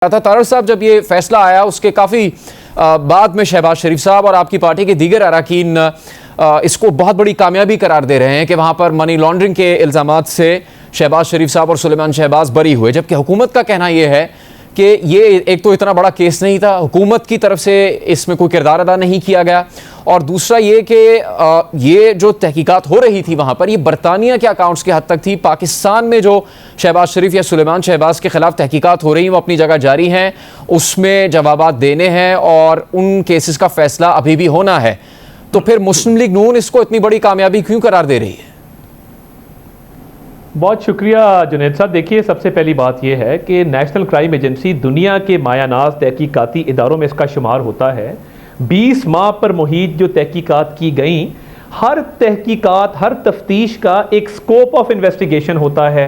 था तारड़ साहब, जब ये फैसला आया उसके काफ़ी बाद में शहबाज शरीफ साहब और आपकी पार्टी के दीगर अरकान इसको बहुत बड़ी कामयाबी करार दे रहे हैं कि वहाँ पर मनी लॉन्ड्रिंग के इल्ज़ामात से शहबाज शरीफ साहब और सुलेमान शहबाज बरी हुए, जबकि हुकूमत का कहना यह है कि ये एक तो इतना बड़ा केस नहीं था, हुकूमत की तरफ से इसमें कोई किरदार अदा नहीं किया गया, और दूसरा ये कि ये जो तहकीकात हो रही थी वहाँ पर ये बरतानिया के अकाउंट्स की हद तक थी। पाकिस्तान में जो शहबाज शरीफ या सुलेमान शहबाज के ख़िलाफ़ तहकीकात हो रही हैं वो अपनी जगह जारी हैं, उसमें जवाबात देने हैं और उन केसेस का फ़ैसला अभी भी होना है। तो फिर मुस्लिम लीग नून इसको इतनी बड़ी कामयाबी क्यों करार दे रही है? बहुत शुक्रिया जुनैद साहब। देखिए, सबसे पहली बात यह है कि नेशनल क्राइम एजेंसी दुनिया के मायानाज़ तहकीकाती इदारों में इसका शुमार होता है। 20 माह पर मुहित जो तहकीकात की गई, हर तहकीकात, हर तफ्तीश का एक स्कोप ऑफ इन्वेस्टिगेशन होता है।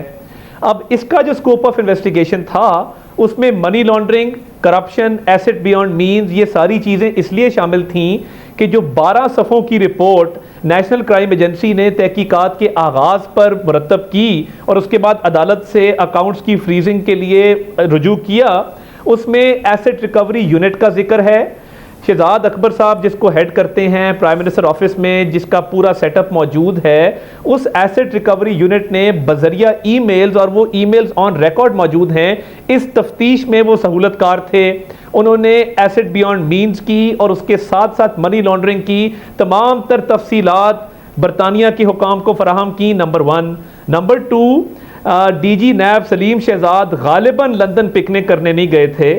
अब इसका जो स्कोप ऑफ इन्वेस्टिगेशन था उसमें money laundering, corruption, asset beyond means, ये सारी चीज़ें इसलिए शामिल थीं कि जो 12 सफ़ों की रिपोर्ट नेशनल क्राइम एजेंसी ने तहकीकात के आगाज़ पर मुरतब की और उसके बाद अदालत से अकाउंट्स की फ्रीजिंग के लिए रुजू किया, उसमें एसेट रिकवरी यूनिट का जिक्र है। शहजाद अकबर साहब जिसको हेड करते हैं प्राइम मिनिस्टर ऑफिस में, जिसका पूरा सेटअप मौजूद है, उस एसेट रिकवरी यूनिट ने बजरिया ईमेल्स, और वो ईमेल्स ऑन रिकॉर्ड मौजूद हैं, इस तफ्तीश में वो सहूलतकार थे। उन्होंने एसेट बियॉन्ड मीन्स की और उसके साथ साथ मनी लॉन्ड्रिंग की तमाम तर तफसीलात बरतानिया के हुकाम को फराहम की, नंबर 1। नंबर 2, DG नैब सलीम शहजाद गालिबन लंदन पिकनिक करने नहीं गए थे,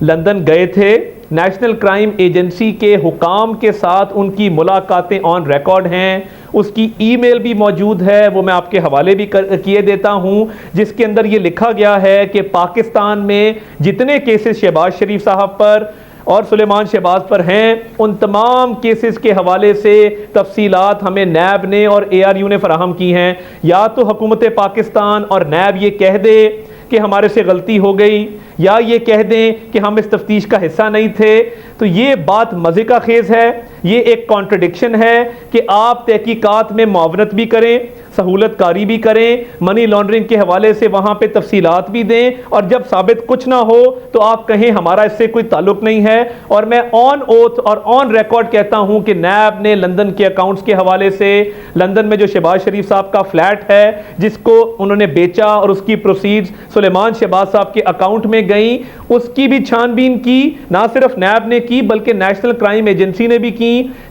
लंदन गए थे। नेशनल क्राइम एजेंसी के हुकाम के साथ उनकी मुलाकातें ऑन रिकॉर्ड हैं, उसकी ईमेल भी मौजूद है, वो मैं आपके हवाले भी किए देता हूं, जिसके अंदर ये लिखा गया है कि पाकिस्तान में जितने केसेस शहबाज शरीफ साहब पर और सुलेमान शहबाज पर हैं, उन तमाम केसेस के हवाले से तफसीलात हमें नैब ने और ARU ने फराहम की हैं। या तो हुकूमत पाकिस्तान और नैब ये कह दे कि हमारे से गलती हो गई, या ये कह दें कि हम इस तफ्तीश का हिस्सा नहीं थे। तो ये बात मज़े का खेज़ है, ये एक कॉन्ट्रडिक्शन है कि आप तहकीकात में मुआवनत भी करें, सहूलतकारी भी करें, मनी लॉन्ड्रिंग के हवाले से वहाँ पे तफसीलात भी दें, और जब साबित कुछ ना हो तो आप कहें हमारा इससे कोई ताल्लुक़ नहीं है। और मैं ऑन ओथ और ऑन रिकॉर्ड कहता हूँ कि नैब ने लंदन के अकाउंट्स के हवाले से, लंदन में जो शहबाज शरीफ साहब का फ्लैट है जिसको उन्होंने बेचा और उसकी प्रोसीड्स सुलेमान शहबाज साहब के अकाउंट में गई, उसकी भी छानबीन की। ना सिर्फ नैब ने की बल्कि नेशनल क्राइम एजेंसी ने भी की।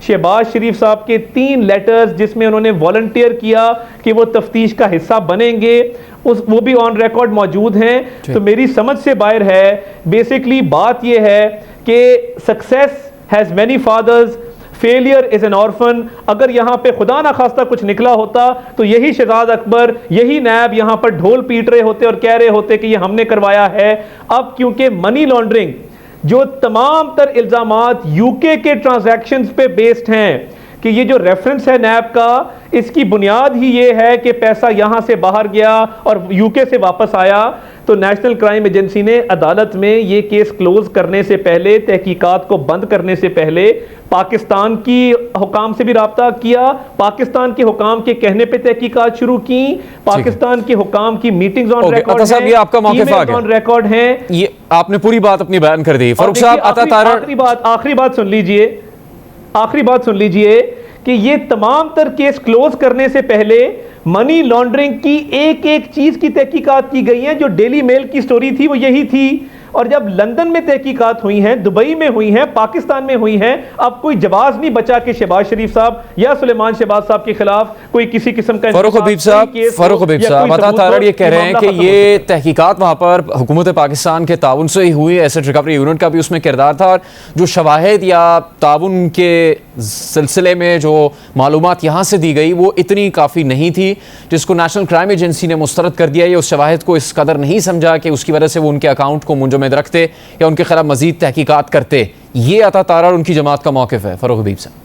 शहबाज शरीफ साहब के 3 लेटर्स जिसमें उन्होंने वॉलंटियर किया कि वो तफ्तीश का हिस्सा बनेंगे, वो भी ऑन रिकॉर्ड मौजूद हैं। तो मेरी समझ से बाहर है, बेसिकली बात ये है कि success has many fathers, failure is an orphan. अगर यहाँ पे खुदा ना खास्ता कुछ निकला होता तो यही शहजाद अकबर, यही नैब यहाँ पर ढोल पीट रहे होते और कह रहे होते कि ये हमने करवाया है। अब क्योंकि मनी लॉन्ड्रिंग जो तमाम तर इल्ज़ामात UK के ट्रांजैक्शंस पे बेस्ड हैं, कि ये जो रेफरेंस है नैब का, इसकी बुनियाद ही ये है कि पैसा यहाँ से बाहर गया और UK से वापस आया। तो नेशनल क्राइम एजेंसी ने अदालत में ये केस क्लोज करने से पहले, तहकीकात को बंद करने से पहले, पाकिस्तान की हुकाम से भी राब्ता किया, पाकिस्तान के हुकाम के कहने पे तहकीकात शुरू की, पाकिस्तान के हुकाम की मीटिंग्स ऑन रिकॉर्ड हैं, ये आपका मौक़िफ़ आ गया, ऑन रिकॉर्ड हैं। ये आपने पूरी बात अपनी बयान कर दी। फारूक साहब, आखिरी बात सुन लीजिए, आखिरी बात सुन लीजिए कि ये तमाम तर केस क्लोज करने से पहले मनी लॉन्ड्रिंग की एक एक चीज की तहकीकात की गई है। जो डेली मेल की स्टोरी थी वो यही थी, और जब लंदन में तहकीकात हुई हैं, दुबई में हुई हैं, पाकिस्तान में हुई हैं, अब कोई जवाब नहीं बचा कि शहबाज शरीफ साहब या सुलेमान शहबाज साहब के खिलाफ कोई किसी किस्म का। फारूक हबीब साहब अता तारड़ ये कह रहे हैं कि ये तहकीकात वहाँ पर हुकूमत पाकिस्तान के ताउन से ही हुई, एसेट रिकवरी यूनिट का भी उसमें किरदार था, और जो शवाहिद या ताउन के सिलसिले में जो मालूमात यहाँ से दी गई वो इतनी काफ़ी नहीं थी, जिसको नेशनल क्राइम एजेंसी ने मुस्तरद कर दिया। ये उस शवाहिद को इस कदर नहीं समझा कि उसकी वजह से वो उनके अकाउंट को मुंजमद रखते या उनके खिलाफ मजीद तहकीकात करते। ये अता तारड़ उनकी जमात का मौक़िफ़ है। फारूक हबीब साहब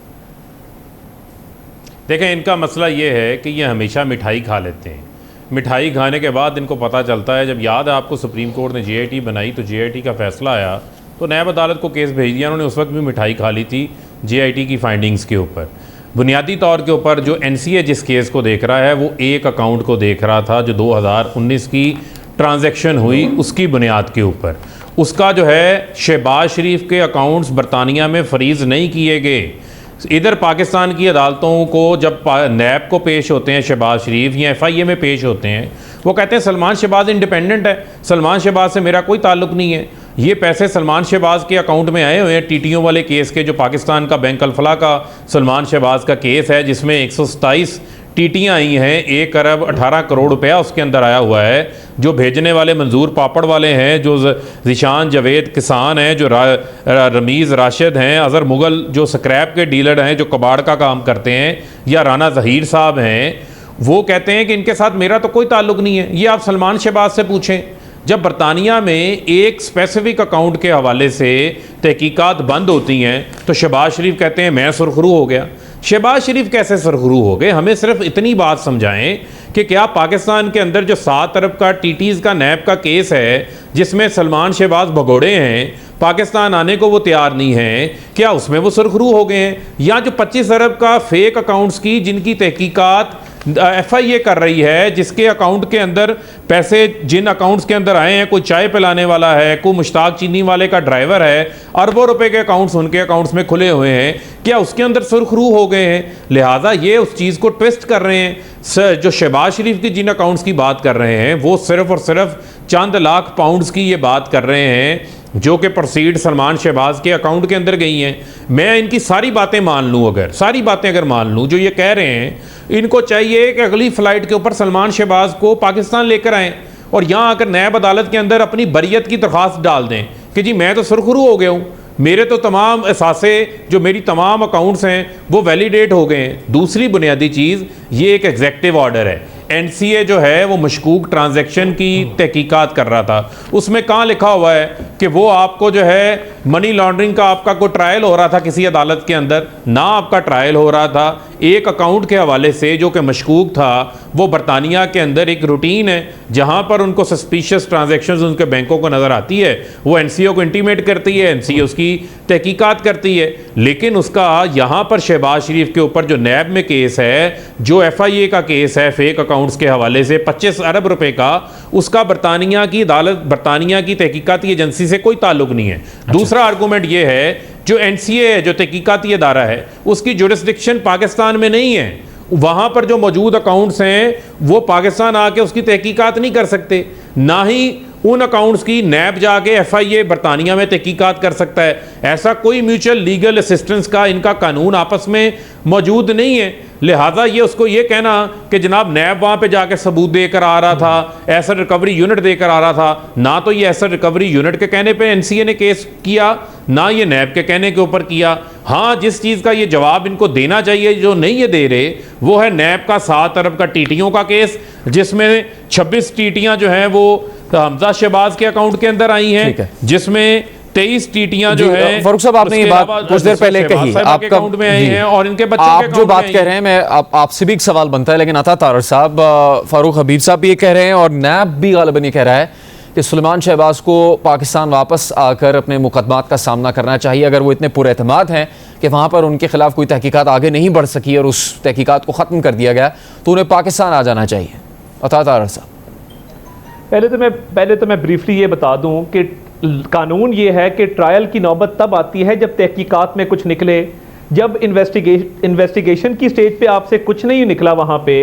देखें, इनका मसला ये है कि ये हमेशा मिठाई खा लेते हैं। मिठाई खाने के बाद इनको पता चलता है, जब याद है आपको सुप्रीम कोर्ट ने JIT बनाई तो JIT का फैसला आया तो नैब अदालत को केस भेज दिया। उन्होंने उस वक्त भी मिठाई खा ली थी JIT की फाइंडिंग्स के ऊपर। बुनियादी तौर के ऊपर जो NCA जिस केस को देख रहा है वो एक अकाउंट को देख रहा था जो 2019 की ट्रांजैक्शन हुई उसकी बुनियाद के ऊपर। उसका जो है शहबाज शरीफ के अकाउंट्स बरतानिया में फ्रीज़ नहीं किए गए। इधर पाकिस्तान की अदालतों को जब नैब को पेश होते हैं शहबाज शरीफ या FIA में पेश होते हैं, वो कहते हैं सलमान शहबाज इंडिपेंडेंट है, सलमान शहबाज से मेरा कोई ताल्लुक नहीं है, ये पैसे सलमान शहबाज के अकाउंट में आए हुए हैं TTO वाले केस के, जो पाकिस्तान का बैंक अल-फलाह का सलमान शहबाज का केस है जिसमें 127 टीटियाँ आई हैं, 1 अरब 18 करोड़ रुपया उसके अंदर आया हुआ है। जो भेजने वाले मंजूर पापड़ वाले हैं, जो ज़िशान जावेद किसान हैं, जो रमीज़ राशिद हैं, अज़हर मुग़ल जो स्क्रैप के डीलर हैं, जो कबाड़ का काम करते हैं, या राना ज़हीर साहब हैं, वो कहते हैं कि इनके साथ मेरा तो कोई ताल्लुक़ नहीं है। ये आप सलमान शहबाज से पूछें। जब बरतानिया में एक स्पेसिफिक अकाउंट के हवाले से तहकीकात बंद होती हैं तो शहबाज शरीफ कहते हैं मैं सुरखरू हो गया। शहबाज शरीफ कैसे सुरखरू हो गए? हमें सिर्फ इतनी बात समझाएं कि क्या पाकिस्तान के अंदर जो 7 अरब का TTs का नैब का केस है जिसमें सलमान शहबाज भगोड़े हैं, पाकिस्तान आने को वो तैयार नहीं हैं, क्या उसमें वो सुरखरू हो गए हैं? या जो 25 अरब का फेक अकाउंट्स की जिनकी तहकीकात FIA कर रही है, जिसके अकाउंट के अंदर पैसे जिन अकाउंट्स के अंदर आए हैं, कोई चाय पिलाने वाला है, कोई मुश्ताक चीनी वाले का ड्राइवर है, अरबों रुपए के अकाउंट्स उनके अकाउंट्स में खुले हुए हैं, क्या उसके अंदर सुरखरू हो गए हैं? लिहाजा ये उस चीज़ को ट्विस्ट कर रहे हैं। जो शहबाज शरीफ की जिन अकाउंट्स की बात कर रहे हैं वो सिर्फ और सिर्फ चंद लाख पाउंड्स की ये बात कर रहे हैं जो कि प्रोसीड सलमान शहबाज के अकाउंट के अंदर गई हैं। मैं इनकी सारी बातें मान लूँ, सारी बातें अगर मान लूँ जो ये कह रहे हैं, इनको चाहिए कि अगली फ़्लाइट के ऊपर सलमान शहबाज को पाकिस्तान लेकर आएँ और यहाँ आकर नैब अदालत के अंदर अपनी बरियत की दरख्वास्त डाल दें कि जी मैं तो सुरखरू हो गया हूँ, मेरे तो तमाम एसासे जो मेरी तमाम अकाउंट्स हैं वो वैलिडेट हो गए हैं। दूसरी बुनियादी चीज़, ये एक एग्जेक्टिव ऑर्डर है। NCA जो है वो मशकूक ट्रांजैक्शन की तहकीकात कर रहा था, उसमें कहाँ लिखा हुआ है कि वो आपको जो है मनी लॉन्ड्रिंग का आपका कोई ट्रायल हो रहा था किसी अदालत के अंदर, ना आपका ट्रायल हो रहा था। एक अकाउंट के हवाले से जो कि मशकूक था, वो बरतानिया के अंदर एक रूटीन है जहाँ पर उनको सस्पिशियस ट्रांजैक्शंस उनके बैंकों को नज़र आती है, वो NCA को इंटीमेट करती है, NCA उसकी तहकीकात करती है। लेकिन उसका यहाँ पर शहबाज शरीफ के ऊपर जो नैब में केस है, जो FIA का केस है फेक अकाउंट्स के हवाले से 25 अरब रुपए का, उसका बरतानिया की अदालत, बरतानिया की तहकीकाती एजेंसी से कोई ताल्लुक नहीं है। दूसरा आर्गूमेंट ये है जो NCA है, जो तहकीकाती अदारा है, उसकी जुरिस्डिक्शन पाकिस्तान में नहीं है। वहाँ पर जो मौजूद अकाउंट्स हैं वो पाकिस्तान आके उसकी तहकीकात नहीं कर सकते, ना ही उन अकाउंट्स की नैब जाके FIA बरतानिया में तहकीकात कर सकता है। ऐसा कोई म्यूचुअल लीगल असिस्टेंस का इनका कानून आपस में मौजूद नहीं है। लिहाजा ये उसको ये कहना कि जनाब नैब वहाँ पे जाके सबूत देकर आ रहा था, एसेट रिकवरी यूनिट देकर आ रहा था, ना तो ये एसेट रिकवरी यूनिट के कहने पे NCA ने केस किया, ना ये नैब के कहने के ऊपर किया। हाँ, जिस चीज़ का ये जवाब इनको देना चाहिए जो नहीं ये दे रहे, वो है नैब का 7 अरब का TTO का केस, जिसमें 26 टीटियाँ जो हैं वो हमजा शहबाज के अकाउंट के अंदर आई हैं, जिसमें 23 टीटियां जो है। फारूक साहब, आपने ये बात कुछ देर पहले कही, आपका अकाउंट में आई हैं और इनके बच्चों के आप जो बात कह रहे हैं, मैं आपसे भी एक सवाल बनता है, लेकिन अता तारड़ साहब, फारूक हबीब साहब भी ये कह रहे हैं और नैब भी गालिबन ये कह रहा है कि सुलेमान शहबाज को पाकिस्तान वापस आकर अपने मुकदमात का सामना करना चाहिए। अगर वो इतने पुरएतमाद हैं कि वहाँ पर उनके खिलाफ कोई तहकीकात आगे नहीं बढ़ सकी और उस तहकीकात को ख़त्म कर दिया गया, तो उन्हें पाकिस्तान आ जाना चाहिए। अता तारड़ साहब, पहले तो मैं ब्रीफली ये बता दूं कि कानून ये है कि ट्रायल की नौबत तब आती है जब तहकीकात में कुछ निकले। जब इन्वेस्टिगेशन की स्टेज पे आपसे कुछ नहीं निकला वहाँ पे,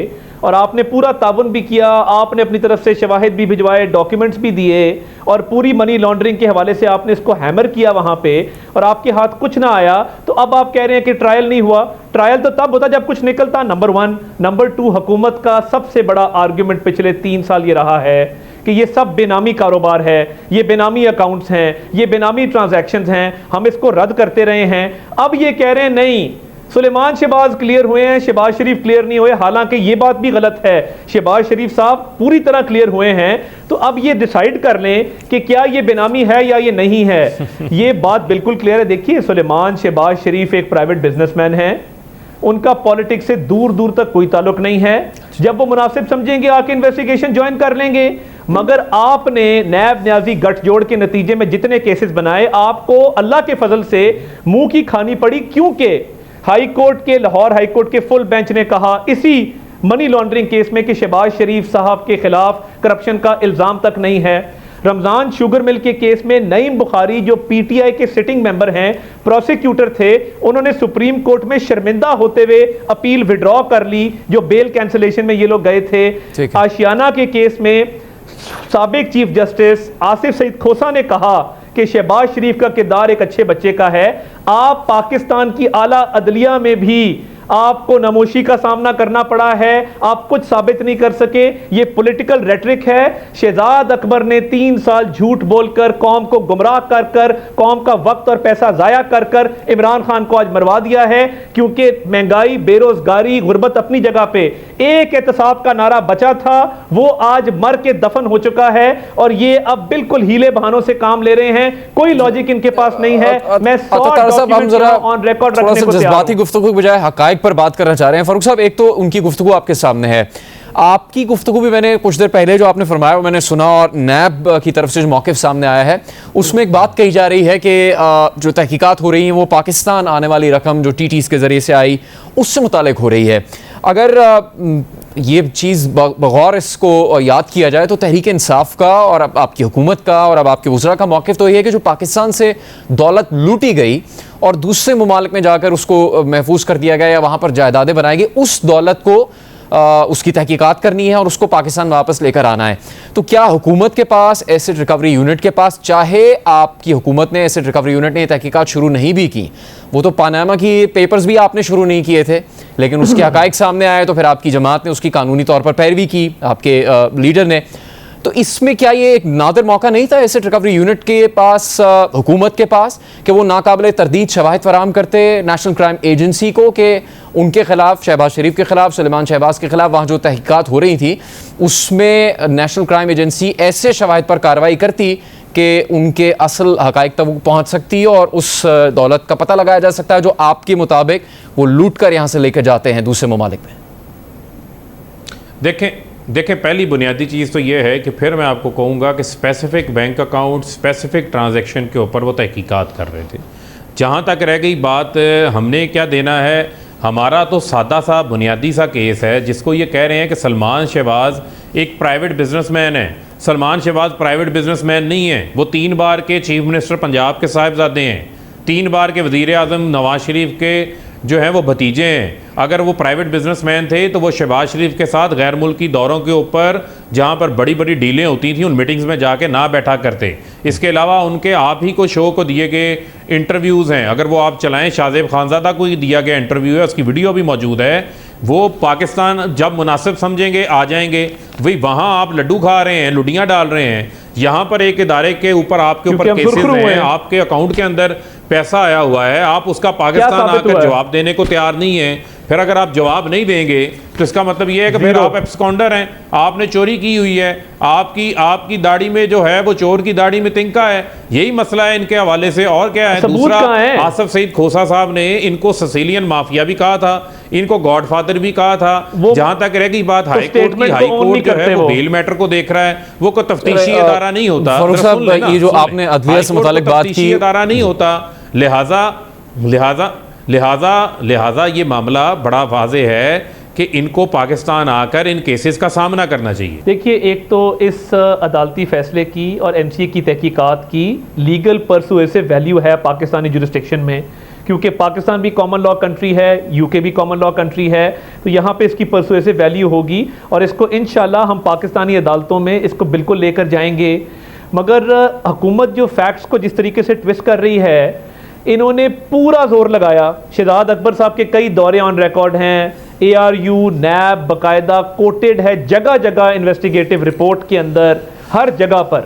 और आपने पूरा ताउन भी किया, आपने अपनी तरफ से शवाहिद भी भिजवाए, डॉक्यूमेंट्स भी दिए और पूरी मनी लॉन्ड्रिंग के हवाले से आपने इसको हैमर किया वहाँ पे, और आपके हाथ कुछ ना आया, तो अब आप कह रहे हैं कि ट्रायल नहीं हुआ। ट्रायल तो तब होता जब कुछ निकलता, नंबर 1। नंबर 2, हुकूमत का सबसे बड़ा आर्ग्यूमेंट पिछले 3 साल ये रहा है कि ये सब बेनामी कारोबार है, ये बेनामी अकाउंट्स हैं, ये बेनामी ट्रांजैक्शंस हैं, हम इसको रद्द करते रहे हैं। अब ये कह रहे हैं नहीं, सुलेमान शहबाज क्लियर हुए हैं, शहबाज शरीफ क्लियर नहीं हुए। हालांकि ये बात भी गलत है, शहबाज शरीफ साहब पूरी तरह क्लियर हुए हैं। तो अब ये डिसाइड कर लें कि क्या ये बेनामी है या ये नहीं है। ये बात बिल्कुल क्लियर है। देखिए, सुलेमान शहबाज शरीफ एक प्राइवेट बिजनेसमैन है, उनका पॉलिटिक्स से दूर दूर तक कोई ताल्लुक नहीं है। जब वो मुनासिब समझेंगे आके इन्वेस्टिगेशन ज्वाइन कर लेंगे। मगर आपने नैब न्याजी गठजोड़ के नतीजे में जितने केसेस बनाए, आपको अल्लाह के फजल से मुंह की खानी पड़ी, क्योंकि हाई कोर्ट के, लाहौर हाई कोर्ट के फुल बेंच ने कहा इसी मनी लॉन्ड्रिंग केस में कि शहबाज शरीफ साहब के खिलाफ करप्शन का इल्जाम तक नहीं है। रमजान शुगर मिल के केस में नईम बुखारी जो पीटीआई के सिटिंग मेंबर हैं, प्रोसिक्यूटर थे, उन्होंने सुप्रीम कोर्ट में शर्मिंदा होते हुए अपील विड्रॉ कर ली जो बेल कैंसिलेशन में ये लोग गए थे। आशियाना के केस में साबिक चीफ जस्टिस आसिफ सईद खोसा ने कहा कि शहबाज शरीफ का किरदार एक अच्छे बच्चे का है। आप पाकिस्तान की आला अदलिया में भी आपको नमोशी का सामना करना पड़ा है, आप कुछ साबित नहीं कर सके। ये पॉलिटिकल रेटरिक है। शहजाद अकबर ने 3 साल झूठ बोलकर कौम को गुमराह कर कर कौम का वक्त और पैसा जाया कर कर इमरान खान को आज मरवा दिया है, क्योंकि महंगाई, बेरोजगारी, गुर्बत अपनी जगह पे, एक एहतसाब का नारा बचा था, वो आज मर के दफन हो चुका है और ये अब बिल्कुल हीले बहानों से काम ले रहे हैं। कोई लॉजिक इनके पास नहीं है। मैं 100 डॉक्यूमेंट ऑन रिकॉर्ड रखने को तैयार हूं। गुफ्तगू के बजाय हकायक पर बात करना चाह रहे हैं फारूक साहब। एक तो उनकी गुफ्तगू आपके सामने है, आपकी गुफ्तगू भी मैंने कुछ देर पहले जो आपने फरमाया वो मैंने सुना, और नैब की तरफ से जो मौक़िफ़ सामने आया है उसमें एक बात कही जा रही है कि जो तहकीकात हो रही हैं वो पाकिस्तान आने वाली रकम जो टीटीज़ के ज़रिए से आई उससे मुतालिक हो रही है। अगर ये चीज़ बगौर इसको याद किया जाए तो तहरीक इंसाफ का और अब आपकी हुकूमत का और अब आपके वज़रा का मौक़िफ़ तो ये है कि जो पाकिस्तान से दौलत लूटी गई और दूसरे ममालिक में जाकर उसको महफूज कर दिया गया या वहाँ पर जायदादें बनाई गई, उस दौलत को उसकी तहकीकात करनी है और उसको पाकिस्तान वापस लेकर आना है। तो क्या हुकूमत के पास, एसेट रिकवरी यूनिट के पास, चाहे आपकी हुकूमत ने, एसेट रिकवरी यूनिट ने तहकीकात शुरू नहीं भी की, वो तो पनामा की पेपर्स भी आपने शुरू नहीं किए थे, लेकिन उसके हकायक सामने आए तो फिर आपकी जमात ने उसकी कानूनी तौर पर पैरवी की, आपके लीडर ने, तो इसमें क्या ये एक नादिर मौका नहीं था एसेट रिकवरी यूनिट के पास, हुकूमत के पास, कि वो नाकाबिल तरदीद शवाहिद फराहम करते नेशनल क्राइम एजेंसी को कि उनके खिलाफ, शहबाज शरीफ के खिलाफ, सुलेमान शहबाज के खिलाफ वहाँ जो तहकीकात हो रही थी उसमें नेशनल क्राइम एजेंसी ऐसे शवाहिद पर कार्रवाई करती कि उनके असल हकायक तक पहुँच सकती और उस दौलत का पता लगाया जा सकता है जो आपके मुताबिक वो लूट कर यहाँ से लेकर जाते हैं दूसरे ममालिक में। देखें पहली बुनियादी चीज़ तो ये है कि फिर मैं आपको कहूँगा कि specific bank account, specific transaction के ऊपर वो तहकीकात कर रहे थे। जहाँ तक रह गई बात हमने क्या देना है, हमारा तो सादा सा बुनियादी सा केस है जिसको ये कह रहे हैं कि सलमान शहबाज एक प्राइवेट बिजनेसमैन है। सलमान शहबाज प्राइवेट बिजनेसमैन नहीं है, वो 3 बार के चीफ मिनिस्टर पंजाब के साहिबजादे हैं, 3 बार के वज़ीर आज़म नवाज शरीफ के जो हैं वो भतीजे हैं। अगर वो प्राइवेट बिजनेसमैन थे तो वो शहबाज शरीफ के साथ गैर मुल्की दौरों के ऊपर जहाँ पर बड़ी बड़ी डीलें होती थी उन मीटिंग्स में जाके ना बैठा करते। इसके अलावा उनके आप ही को शो को दिए गए इंटरव्यूज़ हैं, अगर वो आप चलाएं, शाहजेब खानज़ादा को दिया गया इंटरव्यू है, उसकी वीडियो भी मौजूद है। वो पाकिस्तान जब मुनासिब समझेंगे आ जाएंगे, वही वहाँ आप लड्डू खा रहे हैं, लुडियाँ डाल रहे हैं। यहाँ पर एक इदारे के ऊपर आपके ऊपर केसेस हैं, आपके अकाउंट के अंदर पैसा आया हुआ है, आप उसका पाकिस्तान आकर जवाब देने को तैयार नहीं है। फिर अगर आप जवाब नहीं देंगे तो इसका मतलब ये है कि फिर आप एब्सकॉन्डर हैं, आपने चोरी की हुई है, आपकी दाढ़ी में जो है वो चोर की दाढ़ी में तिनका है। यही मसला है इनके हवाले से। और क्या है दूसरा, आसिफ सईद खोसा साहब ने इनको सिसिलियन माफिया भी कहा था, इनको गॉडफादर भी कहा था। जहां तक रह गई बात हाई कोर्ट की, हाई कोर्ट जो है वो बेल मैटर को देख रहा है, वो कोई तफ्तीशी इदारा नहीं होता। ये जो आपने अदलिया से मुताल्लिक बात की, इदारा नहीं होता, लिहाजा ये मामला बड़ा वाज़ेह है कि इनको पाकिस्तान आकर इन केसेस का सामना करना चाहिए। देखिए, एक तो इस अदालती फैसले की और एमसीए की तहकीकात की लीगल परसुएसिव वैल्यू है पाकिस्तानी जुरिस्डिक्शन में, क्योंकि पाकिस्तान भी कॉमन लॉ कंट्री है, यूके भी कॉमन लॉ कंट्री है, तो यहाँ पे इसकी परसुएसिव वैल्यू होगी और इसको इंशाल्लाह हम पाकिस्तानी अदालतों में इसको बिल्कुल लेकर जाएंगे। मगर हुकूमत जो फैक्ट्स को जिस तरीके से ट्विस्ट कर रही है, इन्होंने पूरा जोर लगाया। शहजाद अकबर साहब के कई दौरे ऑन रिकॉर्ड हैं, ARU, नैब बाकायदा कोटेड है जगह जगह इन्वेस्टिगेटिव रिपोर्ट के अंदर, हर जगह पर।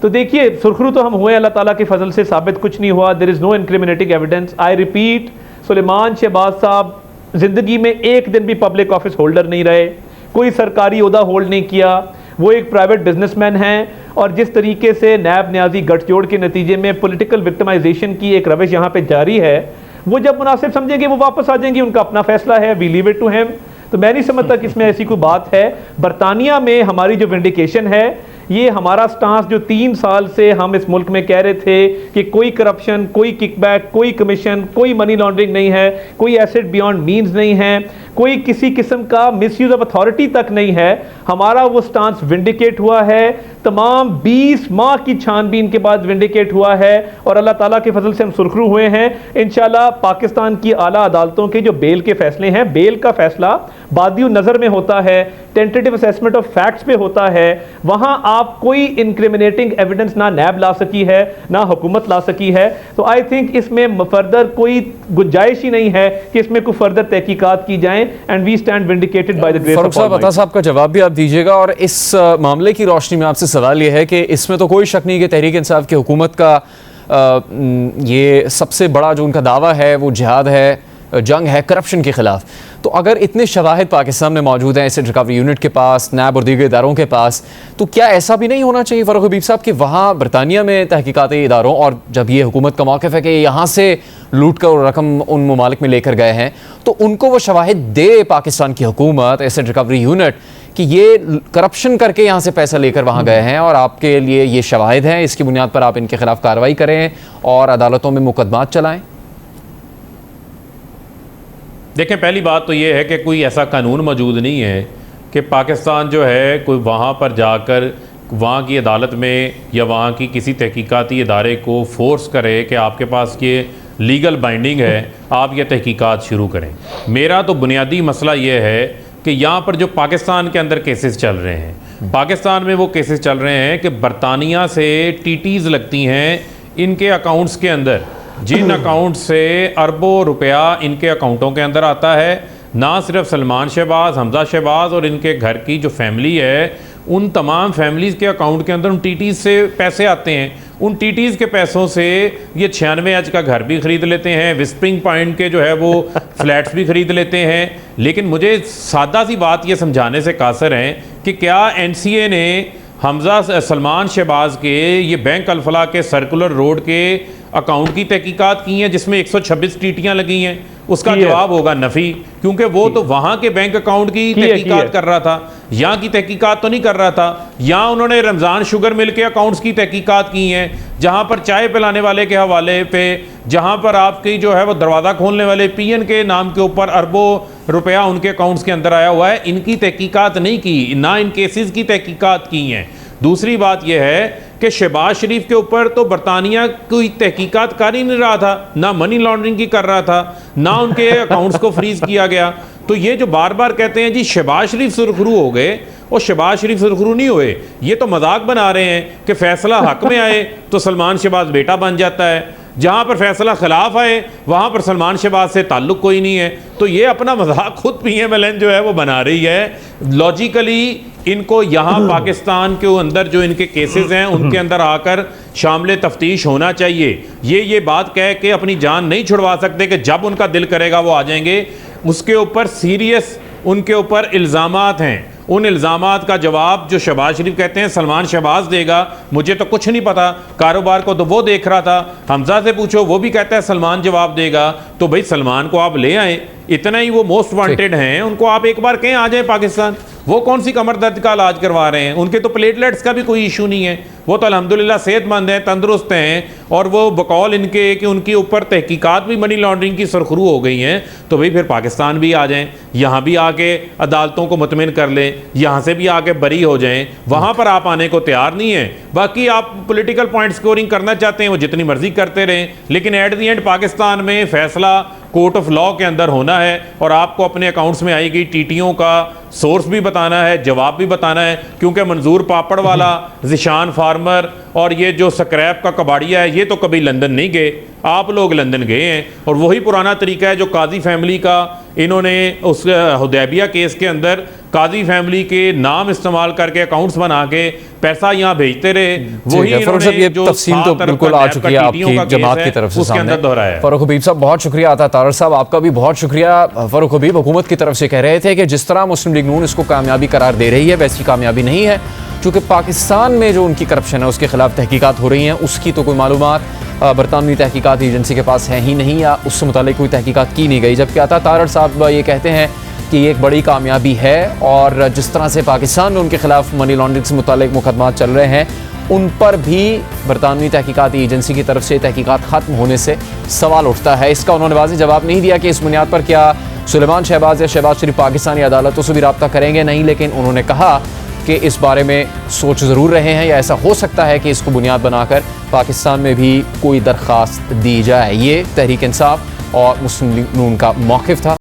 तो देखिए, सुरखरू तो हम हुए, अल्लाह ताला के फजल से साबित कुछ नहीं हुआ। There is no incriminating evidence. I repeat, Suleman Shahbaz साहब ज़िंदगी में एक दिन भी पब्लिक ऑफिस होल्डर नहीं रहे, कोई सरकारी ओहदा होल्ड नहीं किया, वो एक प्राइवेट बिजनेसमैन हैं। और जिस तरीके से नैब न्याजी गठजोड़ के नतीजे में पॉलिटिकल विक्टिमाइजेशन की एक रविश यहाँ पे जारी है, वो जब मुनासिब समझेंगे वो वापस आ जाएंगे, उनका अपना फैसला है, we leave it to him. तो मैं नहीं समझता कि इसमें ऐसी कोई बात है। बरतानिया में हमारी जो विंडिकेशन है, ये हमारा स्टांस जो 3 साल से हम इस मुल्क में कह रहे थे कि कोई करप्शन, कोई किकबैक, कोई कमीशन, कोई मनी लॉन्ड्रिंग नहीं है, कोई एसेट बियॉन्ड मीन्स नहीं है, कोई किसी किस्म का मिसयूज ऑफ अथॉरिटी तक नहीं है, हमारा वो स्टांस विंडिकेट हुआ है। तमाम 20 माह की छानबीन के बाद विंडिकेट हुआ है और अल्लाह ताला के फजल से हम सुरखरू हुए हैं। इंशाल्लाह पाकिस्तान की आला अदालतों के जो बेल के फैसले हैं, बेल का फैसला बादियो नज़र में होता है, टेंटेटिव असेसमेंट ऑफ फैक्ट्स पे होता है, वहां आप कोई इंक्रिमिनेटिंग एविडेंस ना नैब ला सकी है ना हुकूमत ला सकी है। तो आई थिंक इसमें फर्दर कोई गुंजाइश ही नहीं है कि इसमें कोई फर्दर तहकीकात की जाए and we stand vindicated by the grace of Farooq साहब, साहब का जवाब भी आप दीजिएगा। और इस मामले की रोशनी में आपसे सवाल यह है कि इसमें तो कोई शक नहीं कि तहरीक इंसाफ की हुकूमत का ये सबसे बड़ा जो उनका दावा है वो जिहाद है, जंग है करप्शन के खिलाफ। तो अगर इतने शवाहिद पाकिस्तान में मौजूद हैं एसिड रिकवरी यूनिट के पास, नैब और दीगर इदारों के पास, तो क्या ऐसा भी नहीं होना चाहिए फारूक हबीब साहब कि वहाँ बरतानिया में तहकीकाती इदारों, और जब ये हुकूमत का मौक़िफ़ है कि यहाँ से लूट कर रकम उन ममालिक में लेकर गए हैं, तो उनको वो शवाहिद दे पाकिस्तान की हुकूमत, एसिड रिकवरी यूनिट, कि ये करप्शन करके यहाँ से पैसा लेकर वहाँ गए हैं और आपके लिए ये शवाहिद हैं, इसकी बुनियाद पर आप इनके खिलाफ कार्रवाई करें और अदालतों में मुकदमात चलाएं? देखें, पहली बात तो ये है कि कोई ऐसा कानून मौजूद नहीं है कि पाकिस्तान जो है कोई वहाँ पर जाकर वहाँ की अदालत में या वहाँ की किसी तहकीकाती इदारे को फोर्स करे कि आपके पास ये लीगल बाइंडिंग है, आप ये तहकीकात शुरू करें। मेरा तो बुनियादी मसला ये है कि यहाँ पर जो पाकिस्तान के अंदर केसेस चल रहे हैं, पाकिस्तान में वो केसेस चल रहे हैं कि बरतानिया से टीटीज़ लगती हैं इनके अकाउंट्स के अंदर, जिन अकाउंट से अरबों रुपया इनके अकाउंटों के अंदर आता है। ना सिर्फ सलमान शहबाज, हमजा शहबाज और इनके घर की जो फैमिली है, उन तमाम फैमिलीज़ के अकाउंट के अंदर उन टीटीज़ से पैसे आते हैं। उन टीटीज़ के पैसों से ये 96 एच का घर भी ख़रीद लेते हैं, विस्परिंग पॉइंट के जो है वो फ्लैट्स भी ख़रीद लेते हैं। लेकिन मुझे सादा सी बात ये समझाने से कासर हैं कि क्या NCA ने हमजा सलमान शहबाज के ये बैंक अल-फलाह के सर्कुलर रोड के अकाउंट की तहकीकात की हैं जिसमें 126 टीटियाँ लगी हैं? उसका जवाब होगा नफ़ी, क्योंकि वो तो वहाँ के बैंक अकाउंट की तहकीकात कर रहा था, यहाँ की तहकीकात तो नहीं कर रहा था। यहाँ उन्होंने रमज़ान शुगर मिल के अकाउंट्स की तहकीकात की हैं, जहाँ पर चाय पिलाने वाले के हवाले पे, जहाँ पर आपकी जो है वो दरवाज़ा खोलने वाले PN के नाम के ऊपर अरबों रुपया उनके अकाउंट्स के अंदर आया हुआ है। इनकी तहकीकात नहीं की, ना इन केसेस की तहकीकात की हैं। दूसरी बात यह है कि शहबाज शरीफ के ऊपर तो बरतानिया कोई तहकीकात कर ही नहीं रहा था, ना मनी लॉन्ड्रिंग की कर रहा था, ना उनके अकाउंट्स को फ्रीज किया गया। तो ये जो बार बार कहते हैं जी शहबाज शरीफ सुरखरू हो गए, और शहबाज शरीफ सुरखरू नहीं हुए, ये तो मजाक बना रहे हैं कि फैसला हक में आए तो सलमान शहबाज बेटा बन जाता है, जहाँ पर फैसला खिलाफ आए वहाँ पर सलमान शहबाज से ताल्लुक़ कोई नहीं है। तो ये अपना मजाक खुद PMLN जो है वो बना रही है। लॉजिकली इनको यहाँ पाकिस्तान के अंदर जो इनके केसेस हैं उनके अंदर आकर शामिल तफ्तीश होना चाहिए। ये बात कह के अपनी जान नहीं छुड़वा सकते कि जब उनका दिल करेगा वो आ जाएंगे। उसके ऊपर सीरियस उनके ऊपर इल्ज़ामात हैं, उन इल्ज़ामात का जवाब जो शहबाज शरीफ कहते हैं सलमान शहबाज देगा, मुझे तो कुछ नहीं पता, कारोबार को तो वो देख रहा था। हमजा से पूछो, वो भी कहता है सलमान जवाब देगा। तो भाई सलमान को आप ले आए, इतना ही वो मोस्ट वांटेड हैं, उनको आप एक बार कहें आ जाए पाकिस्तान। वो कौन सी कमर दर्द का इलाज करवा रहे हैं? उनके तो प्लेटलेट्स का भी कोई इशू नहीं है, वो तो अल्हम्दुलिल्लाह सेहतमंद हैं, तंदुरुस्त हैं। और वो बकौल इनके कि उनके ऊपर तहकीकात भी मनी लॉन्ड्रिंग की सुरखरू हो गई हैं। तो भाई फिर पाकिस्तान भी आ जाएं, यहाँ भी आके अदालतों को मुतमिन कर लें, यहाँ से भी आके बरी हो जाएं। वहाँ पर आप आने को तैयार नहीं है। बाकी आप पॉलिटिकल पॉइंट स्कोरिंग करना चाहते हैं, वो जितनी मर्जी करते रहें, लेकिन एट दी एंड पाकिस्तान में फैसला कोर्ट ऑफ लॉ के अंदर होना है। और आपको अपने अकाउंट्स में आई गई टीटियों का सोर्स भी बताना है, जवाब भी बताना है, क्योंकि मंजूर पापड़ वाला, जिशान फार्मर और ये जो स्क्रैप का कबाड़िया है, ये तो कभी लंदन नहीं गए। आप लोग लंदन गए हैं, और वही पुराना तरीका है जो काजी फैमिली का इन्होंने उस हुदैबिया केस के अंदर काजी फैमिली के नाम इस्तेमाल करके अकाउंट्स बना के पैसा यहाँ भेजते रहे। वही इन्होंने जो तफसील तो बिल्कुल आ चुकी है आपकी जमात की तरफ से सामने। फारूक हबीब साहब बहुत शुक्रिया, आता तारड़ साहब आपका भी बहुत शुक्रिया। फारूक हबीब हुकूमत की तरफ से कह रहे थे कि जिस तरह मुस्लिम लीग नून इसको कामयाबी करार दे रही है वैसी कामयाबी नहीं है, चूँकि पाकिस्तान में जो उनकी करप्शन है उसके खिलाफ तहकीकात हो रही हैं, उसकी तो कोई मालूमात बरतानवी तहकीकात एजेंसी के पास है ही नहीं, या उससे मुतालिक कोई तहकीकात की नहीं गई। जबकि आता तारड़ साहब ये कहते हैं की एक बड़ी कामयाबी है और जिस तरह से पाकिस्तान में उनके खिलाफ मनी लॉन्ड्रिंग से मुतालिक मुकदमा चल रहे हैं, उन पर भी बरतानवी तहकीकाती एजेंसी की तरफ से तहकीकात ख़त्म होने से सवाल उठता है। इसका उन्होंने वाज़ेह जवाब नहीं दिया कि इस बुनियाद पर क्या सुलेमान शहबाज या शहबाज शरीफ पाकिस्तानी अदालतों से भी रब्ता करेंगे, नहीं, लेकिन उन्होंने कहा कि इस बारे में सोच ज़रूर रहे हैं या ऐसा हो सकता है कि इसको बुनियाद बनाकर पाकिस्तान में भी कोई दरख्वास्त दी जाए। ये तहरीक इंसाफ और मुस्लिम लीग नून का मौक़िफ़ था।